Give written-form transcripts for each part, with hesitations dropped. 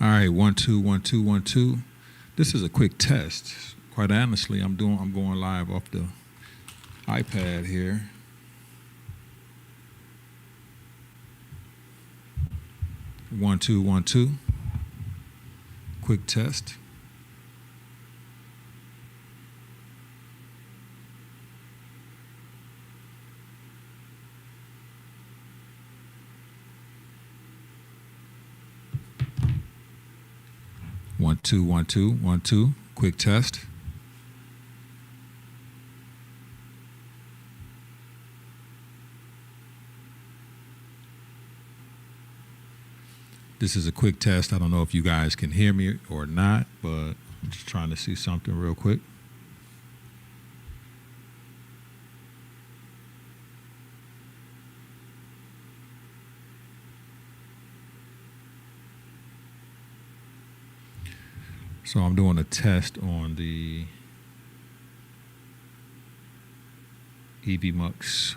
All right, 1 2 1 2 1 2. This is a quick test. Quite honestly, I'm going live off the iPad here. 1 2 1 2. Quick test. One two 1 2 1 2. Quick test. This is a quick test. I don't know if you guys can hear me or not, but I'm just trying to see something real quick. So I'm doing a test on the EVMux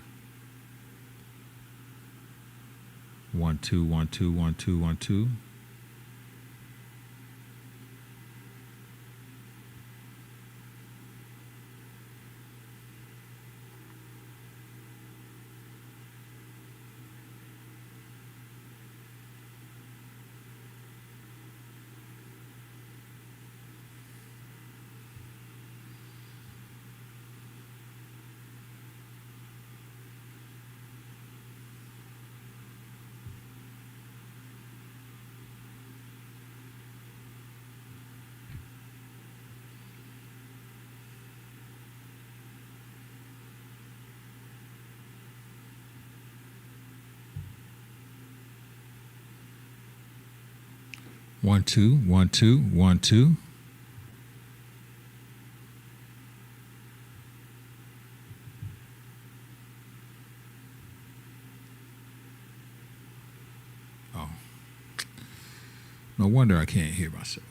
1 2 1 2 1 2 1 2. One two 1 2 1 2. Oh, no wonder I can't hear myself.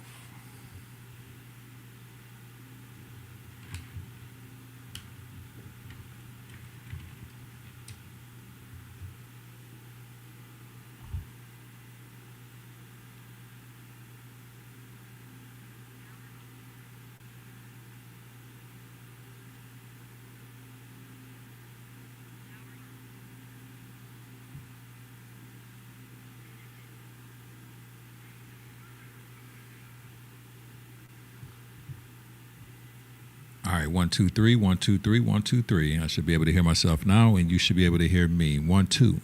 All right, 1 2 3 1 2 3 1 2 3. I should be able to hear myself now, and you should be able to hear me. 1 2.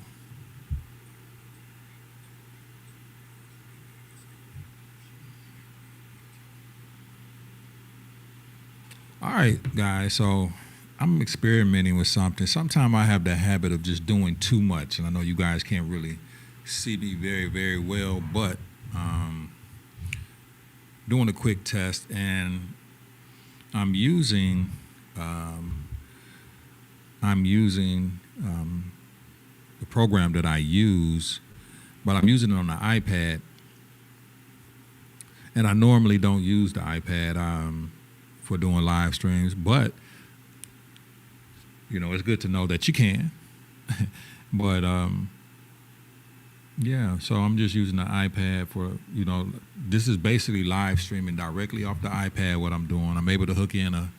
All right, guys. So I'm experimenting with something. Sometimes I have the habit of just doing too much, and I know you guys can't really see me very, very well, but doing a quick test, and I'm using the program that I use, but I'm using it on the iPad, and I normally don't use the iPad for doing live streams, but you know, it's good to know that you can. But yeah, so I'm just using the iPad for, you know, this is basically live streaming directly off the iPad. What I'm doing, I'm able to hook in a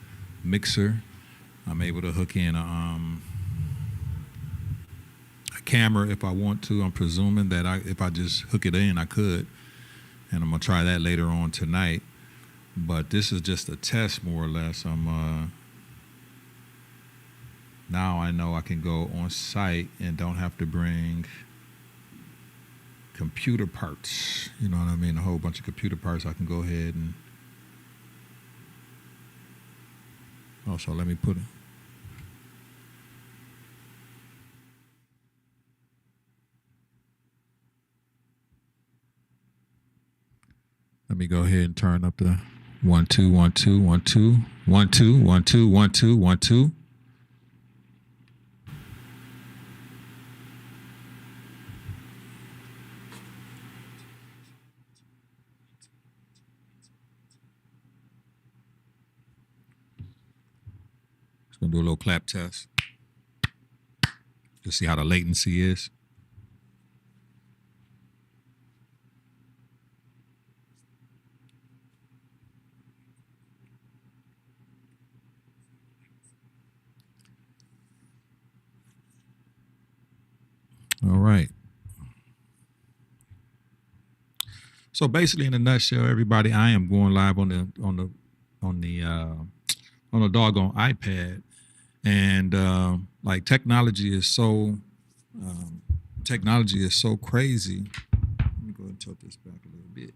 mixer. I'm able to hook in a camera if I want to. I'm presuming that if I just hook it in, I could, and I'm gonna try that later on tonight. But this is just a test, more or less. Now I know I can go on site and don't have to bring computer parts. You know what I mean? A whole bunch of computer parts. I can go ahead and also let me put it. Let me go ahead and turn up the 1 2 1 2 1 2 1 2 1 2 1 2 1 2. Just gonna do a little clap test. Just see how the latency is. All right. So basically, in a nutshell, everybody, I am going live on the on the doggone iPad, and like um, technology is so crazy. Let me go ahead and tilt this back a little bit.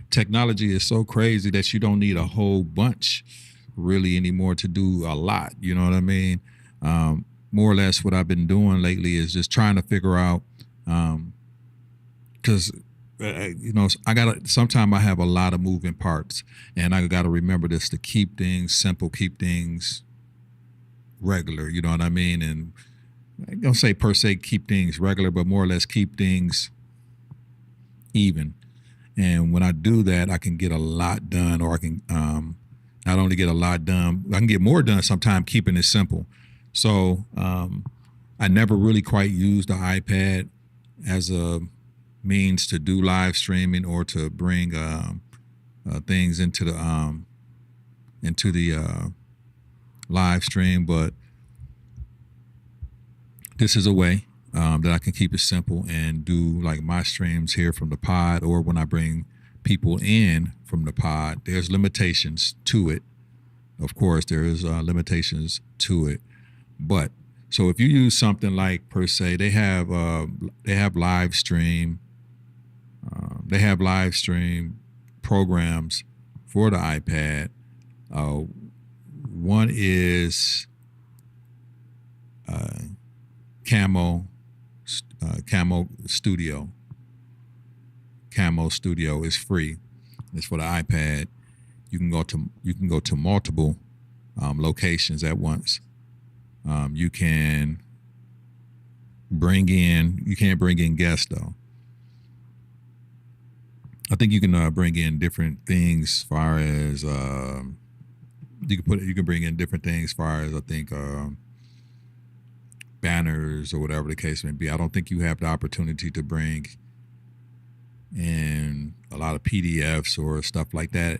Technology is so crazy that you don't need a whole bunch really anymore to do a lot. You know what I mean? More or less, what I've been doing lately is just trying to figure out. Because I gotta sometimes I have a lot of moving parts, and I gotta remember this to keep things simple, keep things regular, you know what I mean? And I don't say per se keep things regular, but more or less keep things even. And when I do that, I can get a lot done, or I can not only get a lot done, I can get more done sometimes keeping it simple. So I never really quite used the iPad as a means to do live streaming or to bring things into the live stream, but this is a way that I can keep it simple and do like my streams here from the pod, or when I bring people in from the pod. There's limitations to it. Of course, there is limitations to it, but so if you use something like per se, they have live stream. They have live stream programs for the iPad. One is Camo Camo Studio. Camo Studio is free. It's for the iPad. You can go to multiple locations at once. You can bring in. You can't bring in guests though. I think you can bring in different things as far as you can bring in different things as far as I think banners or whatever the case may be. I don't think you have the opportunity to bring in a lot of PDFs or stuff like that.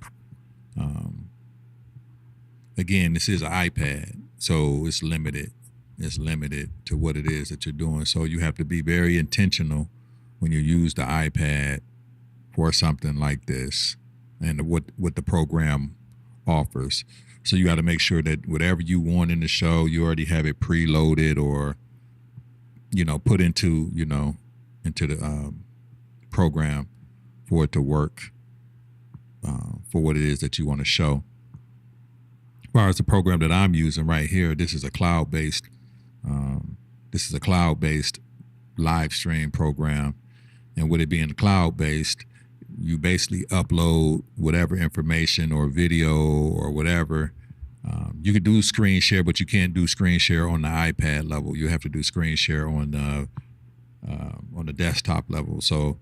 Again, this is an iPad, so it's limited. It's limited to what it is that you're doing. So you have to be very intentional when you use the iPad for something like this and what the program offers. So you got to make sure that whatever you want in the show, you already have it preloaded or, put into the program for it to work for what it is that you want to show. As far as the program that I'm using right here, this is a cloud-based live stream program. And with it being cloud-based, you basically upload whatever information or video or whatever. You could do screen share, but you can't do screen share on the iPad level. You have to do screen share on the desktop level. So,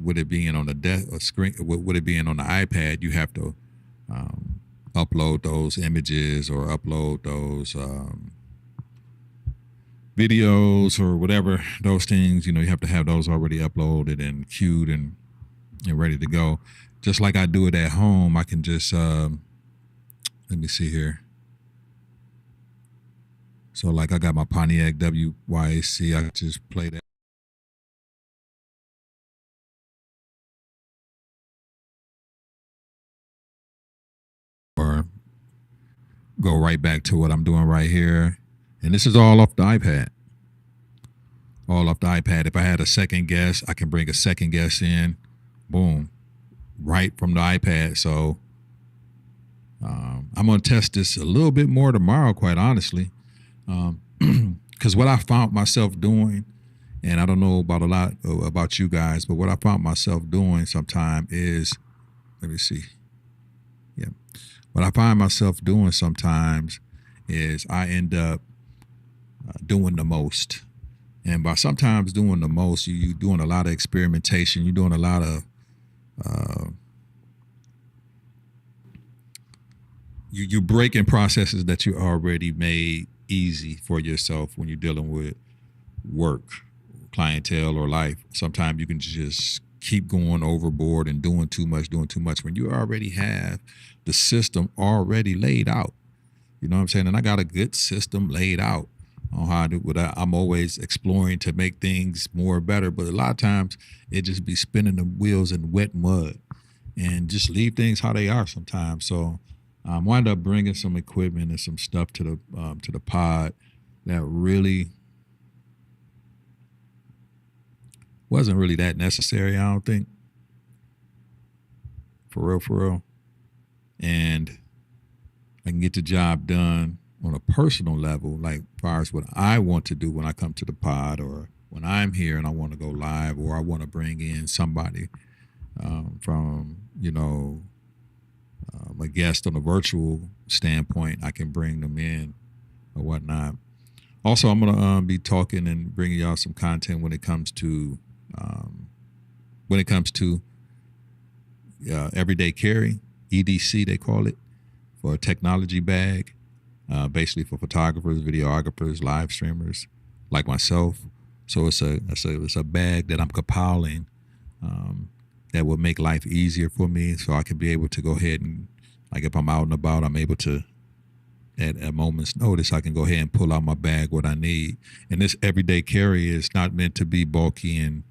with it being on the screen, with it being on the iPad, you have to upload those images or upload those videos or whatever, those things. You have to have those already uploaded and queued and ready to go. Just like I do it at home, I can just let me see here. So like I got my Pontiac WYAC, I can just play that. Or go right back to what I'm doing right here. And this is all off the iPad. All off the iPad. If I had a second guest, I can bring a second guest in. Boom. Right from the iPad. So I'm going to test this a little bit more tomorrow, quite honestly. Because what I found myself doing, and I don't know about a lot about you guys, but what I found myself doing sometime is, let me see. Yeah. What I find myself doing sometimes is I end up doing the most. And by sometimes doing the most, you're doing a lot of experimentation. You're doing a lot of, you're breaking processes that you already made easy for yourself when you're dealing with work, clientele, or life. Sometimes you can just keep going overboard and doing too much when you already have the system already laid out. You know what I'm saying? And I got a good system laid out. on how to. I'm always exploring to make things more better, but a lot of times it just be spinning the wheels in wet mud, and just leave things how they are sometimes. So wind up bringing some equipment and some stuff to the pod that really wasn't really that necessary. I don't think, for real, and I can get the job done on a personal level, like as far as what I want to do when I come to the pod, or when I'm here and I want to go live, or I want to bring in somebody from, a guest on a virtual standpoint. I can bring them in or whatnot. Also, I'm gonna be talking and bringing y'all some content when it comes to everyday carry, EDC they call it, for a technology bag, basically for photographers, videographers, live streamers like myself. So it's a bag that I'm compiling that will make life easier for me, so I can be able to go ahead and, like, if I'm out and about, I'm able to, at a moment's notice, I can go ahead and pull out my bag what I need. And this everyday carry is not meant to be bulky and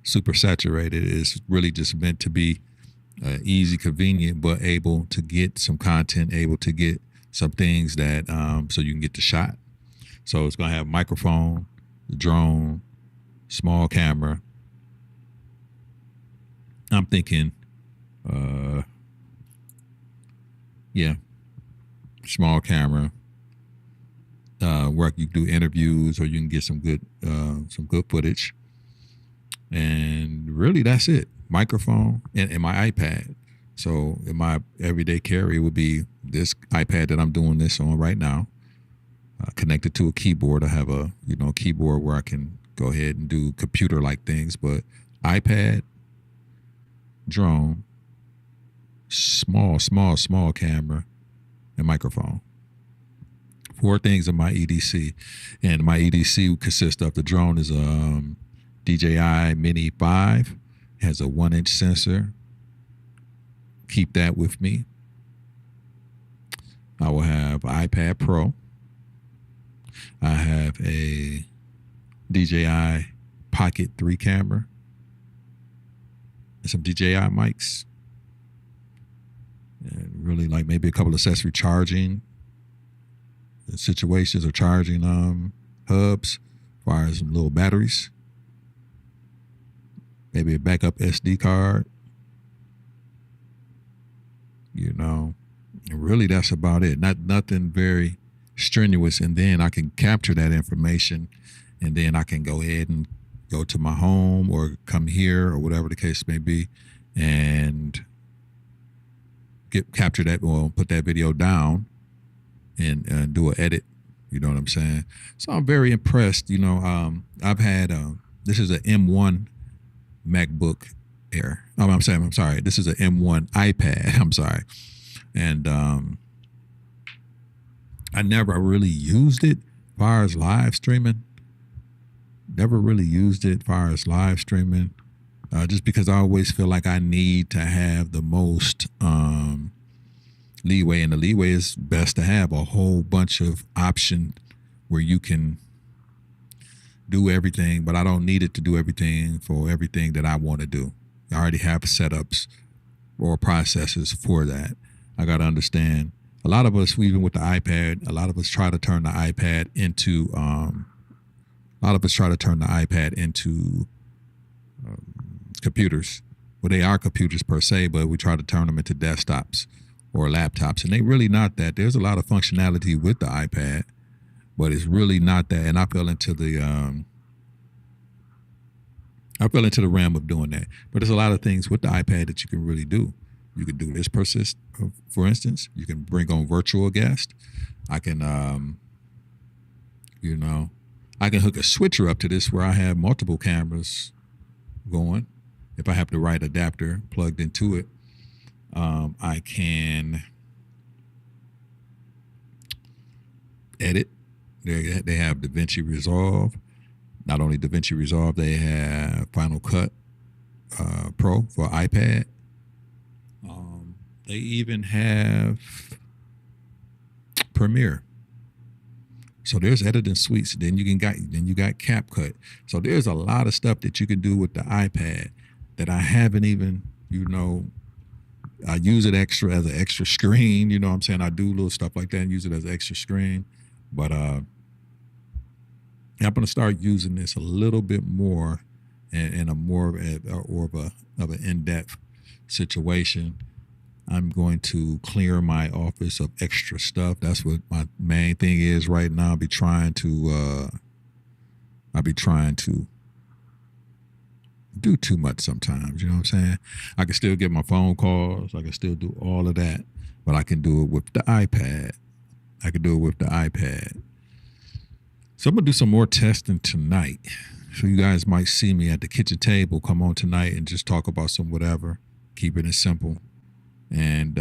super saturated. It's really just meant to be easy, convenient, but able to get some content, able to get some things that so you can get the shot. So it's gonna have microphone, drone, small camera. I'm thinking, small camera, where you can do interviews, or you can get some good footage. And really, that's it. Microphone and my iPad. So in my everyday carry would be this iPad that I'm doing this on right now, connected to a keyboard. I have a keyboard where I can go ahead and do computer-like things, but iPad, drone, small camera, and microphone. 4 things in my EDC. And my EDC consists of, the drone is a DJI Mini 5, has a 1-inch sensor. Keep that with me. I will have iPad Pro. I have a DJI Pocket 3 camera and some DJI mics. And really, like, maybe a couple of accessory charging situations, or charging hubs, as far as some little batteries. Maybe a backup SD card. And really that's about it. Nothing very strenuous. And then I can capture that information, and then I can go ahead and go to my home or come here or whatever the case may be, and capture that, or put that video down and do an edit. You know what I'm saying? So I'm very impressed. I've had this is an M1 MacBook Air. I'm sorry. This is an M1 iPad. I'm sorry. And I never really used it as far as live streaming. Just because I always feel like I need to have the most leeway, and the leeway is best to have a whole bunch of options where you can do everything, but I don't need it to do everything for everything that I want to do. I already have setups or processes for that. I got to understand. A lot of us, even with the iPad, a lot of us try to turn the iPad into computers. Well, they are computers per se, but we try to turn them into desktops or laptops, and they really not that. There's a lot of functionality with the iPad, but it's really not that. And I fell into the realm of doing that. But there's a lot of things with the iPad that you can really do. You can do this for instance. You can bring on virtual guests. I can, I can hook a switcher up to this where I have multiple cameras going. If I have the right adapter plugged into it, I can edit. They have DaVinci Resolve. Not only DaVinci Resolve, they have Final Cut Pro for iPad. They even have Premiere So there's editing suites. Then you got CapCut. So there's a lot of stuff that you can do with the iPad that I haven't even, I use it extra as an extra screen. You know what I'm saying? I do little stuff like that and use it as an extra screen. But I'm going to start using this a little bit more in a more of an in-depth situation. I'm going to clear my office of extra stuff. That's what my main thing is right now. I'll be trying to do too much sometimes. You know what I'm saying? I can still get my phone calls. I can still do all of that, but I can do it with the iPad. So I'm going to do some more testing tonight. So you guys might see me at the kitchen table. Come on tonight and just talk about some whatever. Keeping it simple. And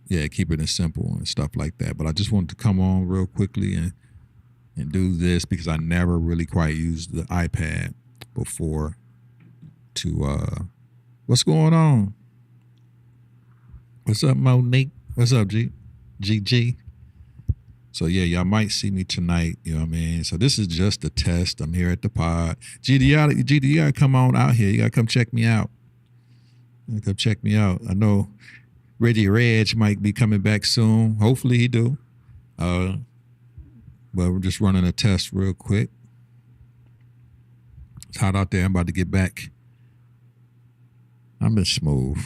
keeping it simple and stuff like that. But I just wanted to come on real quickly and do this because I never really quite used the iPad before to what's going on? What's up, Monique? What's up, GG? So yeah, y'all might see me tonight, you know what I mean? So this is just a test. I'm here at the pod. GD, you gotta come on out here. You gotta come check me out. Come check me out. I know Reggie Reg might be coming back soon. Hopefully he do. But we're just running a test real quick. It's hot out there. I'm about to get back. I'm in smooth.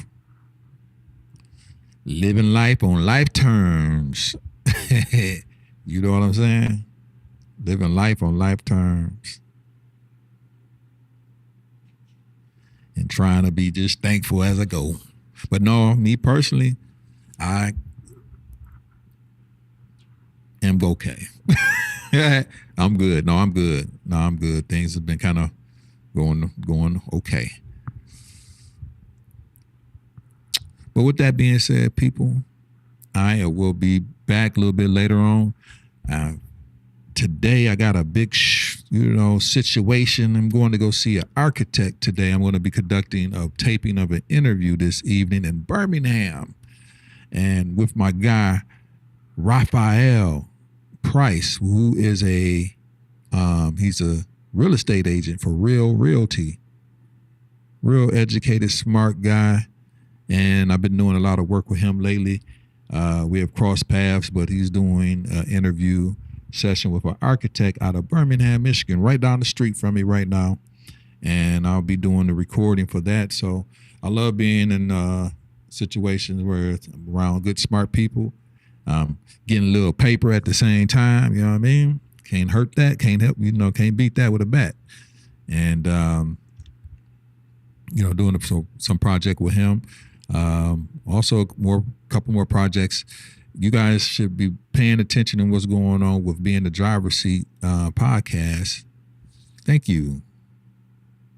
Living life on life terms. You know what I'm saying? Living life on life terms. And trying to be just thankful as I go. But no, me personally, I am okay. I'm good. No, I'm good. Things have been kind of going okay. But with that being said, people, I will be back a little bit later on. Today I got a big, situation. I'm going to go see an architect today. I'm going to be conducting a taping of an interview this evening in Birmingham, and with my guy Raphael Price, who is he's a real estate agent for Real Realty, real educated, smart guy, and I've been doing a lot of work with him lately. We have crossed paths, but he's doing an interview session with an architect out of Birmingham, Michigan, right down the street from me right now. And I'll be doing the recording for that. So I love being in situations where I'm around good, smart people, getting a little paper at the same time. You know what I mean? Can't hurt that. Can't can't beat that with a bat. And, doing some project with him. Also couple more projects. You guys should be paying attention to what's going on with Being the Driver's Seat podcast. Thank you.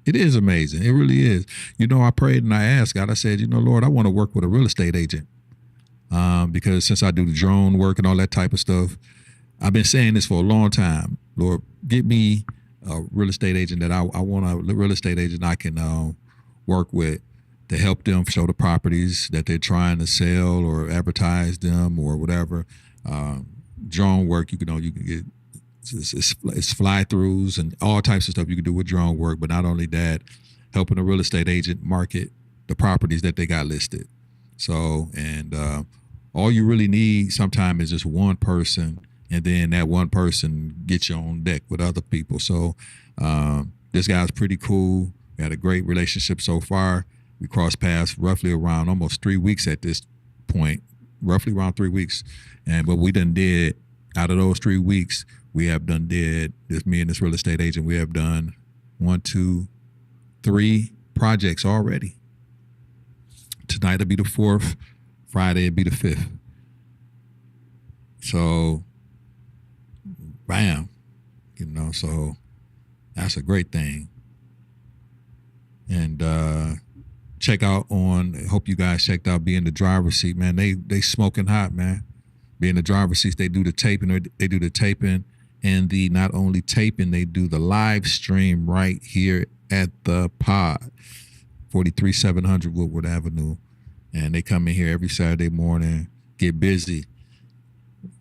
It is amazing. It really is. I prayed and I asked God, I said, Lord, I want to work with a real estate agent. Because since I do the drone work and all that type of stuff, I've been saying this for a long time. Lord, get me a real estate agent that I want a real estate agent I can work with to help them show the properties that they're trying to sell or advertise them or whatever. Drone work, you can get it's fly-throughs and all types of stuff you can do with drone work. But not only that, helping a real estate agent market the properties that they got listed. So, and all you really need sometimes is just one person, and then that one person gets you on deck with other people. So this guy's pretty cool. We had a great relationship so far. We crossed paths roughly around almost 3 weeks at this point, roughly around 3 weeks. But we did, out of those 3 weeks, me and this real estate agent, we have done 1, 2, 3 projects already. Tonight will be the 4th, Friday will be the 5th. So, bam, so that's a great thing. And check out hope you guys checked out Being the Driver's Seat, man. They smoking hot, man. Being the Driver's Seat, they do the taping, and the not only taping, they do the live stream right here at the pod, 43700 Woodward Avenue. And they come in here every Saturday morning, get busy.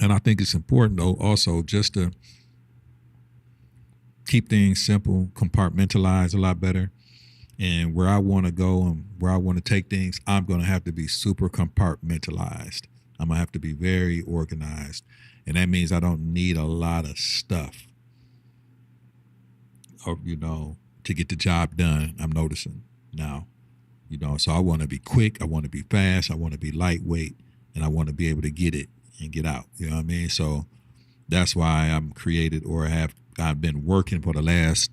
And I think it's important though also just to keep things simple, compartmentalize a lot better. And where I want to go and where I want to take things, I'm going to have to be super compartmentalized. I'm going to have to be very organized. And that means I don't need a lot of stuff or, to get the job done. I'm noticing now, so I want to be quick. I want to be fast. I want to be lightweight, and I want to be able to get it and get out. You know what I mean? So that's why I'm created I've been working for the last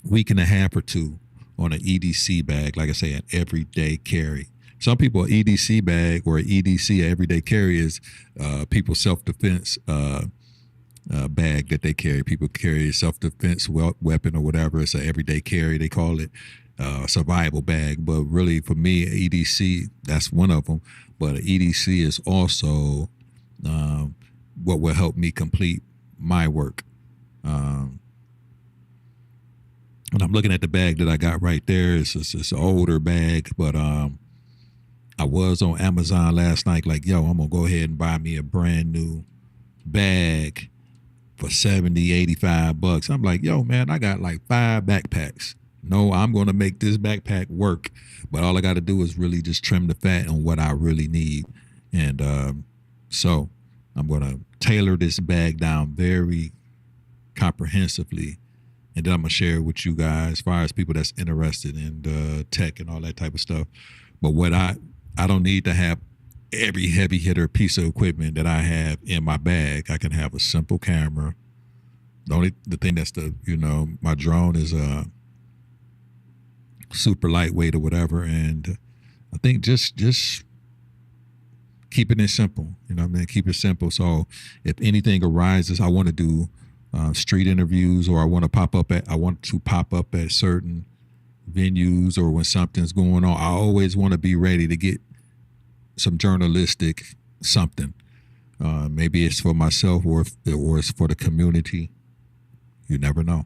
week and a half or two on an EDC bag, like I say, an everyday carry. Some people, EDC bag or EDC, everyday carry, is people's self-defense bag that they carry. People carry a self-defense weapon or whatever. It's an everyday carry. They call it survival bag. But really, for me, EDC, that's one of them. But EDC is also what will help me complete my work. And I'm looking at the bag that I got right there. It's an older bag, but I was on Amazon last night like, yo, I'm going to go ahead and buy me a brand new bag for $70, $85. I'm like, yo, man, I got like 5 backpacks. No, I'm going to make this backpack work. But all I got to do is really just trim the fat on what I really need. And so I'm going to tailor this bag down very comprehensively. And then I'm going to share with you guys as far as people that's interested in tech and all that type of stuff. But what I don't need to have every heavy hitter piece of equipment that I have in my bag. I can have a simple camera. The thing that's my drone is super lightweight or whatever. And I think just keeping it simple, keep it simple. So if anything arises, I want to do street interviews, or I want to pop up at certain venues, or when something's going on, I always want to be ready to get some journalistic something. Maybe it's for myself or it's for the community. You never know.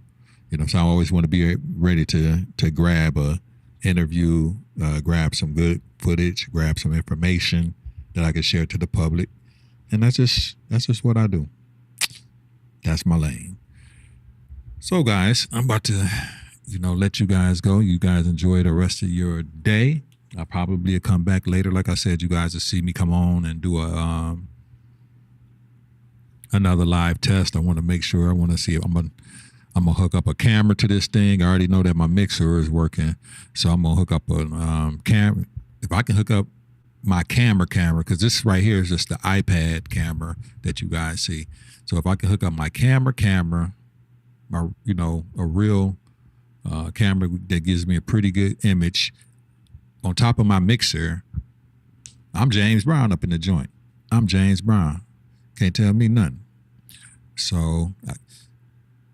So I always want to be ready to grab a interview, grab some good footage, grab some information that I can share to the public. And that's just what I do. That's my lane. So guys, I'm about to, let you guys go. You guys enjoy the rest of your day. I'll probably come back later. Like I said, you guys will see me come on and do another live test. I want to make sure. I want to see if I'm gonna hook up a camera to this thing. I already know that my mixer is working, so I'm gonna hook up a camera. If I can hook up my camera, because this right here is just the iPad camera that you guys see. So if I can hook up my camera, my a real camera that gives me a pretty good image on top of my mixer, I'm James Brown up in the joint. I'm James Brown. Can't tell me nothing. So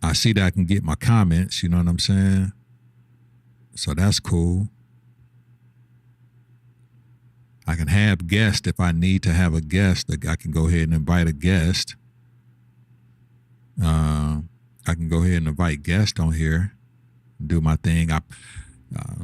I see that I can get my comments, you know what I'm saying? So that's cool. I can have guests if I need to have a guest. I can go ahead and invite a guest. I can go ahead and invite guests on here, do my thing.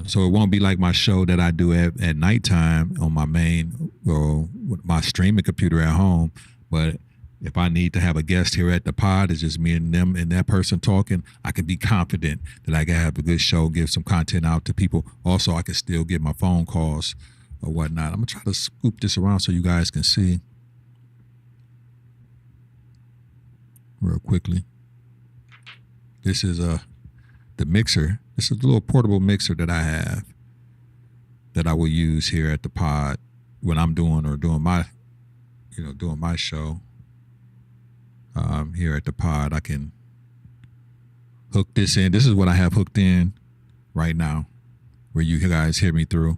So it won't be like my show that I do at nighttime on my main or my streaming computer at home. But if I need to have a guest here at the pod, it's just me and them and that person talking, I can be confident that I can have a good show, give some content out to people. Also, I can still get my phone calls or whatnot. I'm going to try to scoop this around so you guys can see real quickly. This is the mixer. This is a little portable mixer that I have that I will use here at the pod when I'm doing my show. Here at the pod, I can hook this in. This is what I have hooked in right now, where you guys hear me through.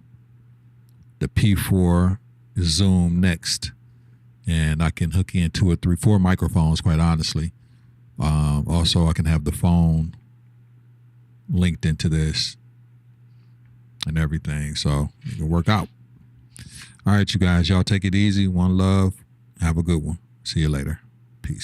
The P4 Zoom Next, and I can hook in 2 or 3, 4 microphones, quite honestly. Also, I can have the phone linked into this and everything, so it can work out. All right, you guys, y'all take it easy. One love. Have a good one. See you later. Peace.